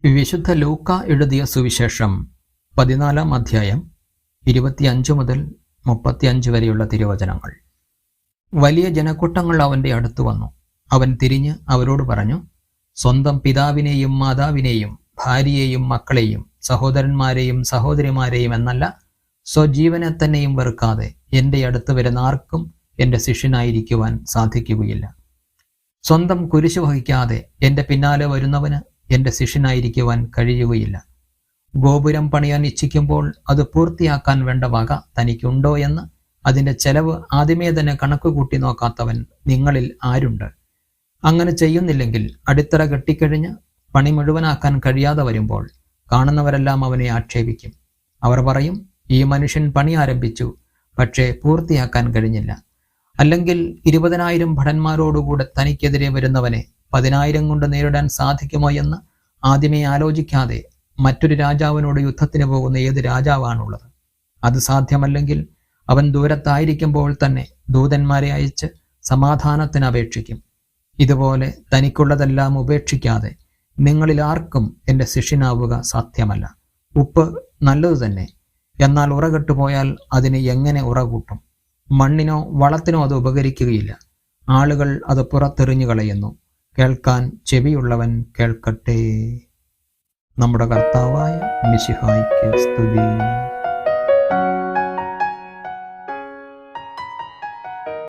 വിശുദ്ധ ലൂക്ക എഴുതിയ സുവിശേഷം 14 അധ്യായം 25 മുതൽ 35 വരെയുള്ള തിരുവചനങ്ങൾ. വലിയ ജനക്കൂട്ടങ്ങൾ അവൻ്റെ അടുത്തു വന്നു. അവൻ തിരിഞ്ഞ് അവരോട് പറഞ്ഞു, സ്വന്തം പിതാവിനെയും മാതാവിനെയും ഭാര്യയെയും മക്കളെയും സഹോദരന്മാരെയും സഹോദരിമാരെയും എന്നല്ല, സ്വജീവനെ തന്നെയും വെറുക്കാതെ എൻ്റെ അടുത്ത് വരുന്ന ആർക്കും എൻ്റെ ശിഷ്യനായിരിക്കുവാൻ സാധിക്കുകയില്ല. സ്വന്തം കുരിശ് വഹിക്കാതെ എൻ്റെ പിന്നാലെ വരുന്നവന് എൻ്റെ ശിഷ്യനായിരിക്കുവാൻ കഴിയുകയില്ല. ഗോപുരം പണിയാൻ ഇച്ഛിക്കുമ്പോൾ അത് പൂർത്തിയാക്കാൻ വേണ്ട വക തനിക്കുണ്ടോ എന്ന് അതിൻ്റെ ചെലവ് ആദ്യമേ തന്നെ കണക്കുകൂട്ടി നോക്കാത്തവൻ നിങ്ങളിൽ ആരുണ്ട്? അങ്ങനെ ചെയ്യുന്നില്ലെങ്കിൽ അടിത്തറ കെട്ടിക്കഴിഞ്ഞ് പണി മുഴുവനാക്കാൻ കഴിയാതെ വരുമ്പോൾ കാണുന്നവരെല്ലാം അവനെ ആക്ഷേപിക്കും. അവർ പറയും, ഈ മനുഷ്യൻ പണി ആരംഭിച്ചു, പക്ഷേ പൂർത്തിയാക്കാൻ കഴിഞ്ഞില്ല. അല്ലെങ്കിൽ 20,000 ഭടന്മാരോടുകൂടെ തനിക്കെതിരെ വരുന്നവനെ 10,000 കൊണ്ട് നേരിടാൻ സാധിക്കുമോ എന്ന് ആദ്യമേ ആലോചിക്കാതെ മറ്റൊരു രാജാവിനോട് യുദ്ധത്തിന് പോകുന്ന ഏത് രാജാവാണുള്ളത്? അത് സാധ്യമല്ലെങ്കിൽ അവൻ ദൂരത്തായിരിക്കുമ്പോൾ തന്നെ ദൂതന്മാരെ അയച്ച് സമാധാനത്തിന് അപേക്ഷിക്കും. ഇതുപോലെ തനിക്കുള്ളതെല്ലാം ഉപേക്ഷിക്കാതെ നിങ്ങളിൽ ആർക്കും എൻ്റെ ശിഷ്യനാവുക സാധ്യമല്ല. ഉപ്പ് നല്ലതു തന്നെ, എന്നാൽ ഉറകെട്ടുപോയാൽ അതിന് എങ്ങനെ ഉറകൂട്ടും? മണ്ണിനോ വളത്തിനോ അത് ഉപകരിക്കുകയില്ല. ആളുകൾ അത് പുറത്തെറിഞ്ഞു കളയുന്നു. കേൾക്കാൻ ചെവിയുള്ളവൻ കേൾക്കട്ടെ. നമ്മുടെ കർത്താവായ മിശിഹായ്ക്ക് സ്തുതി.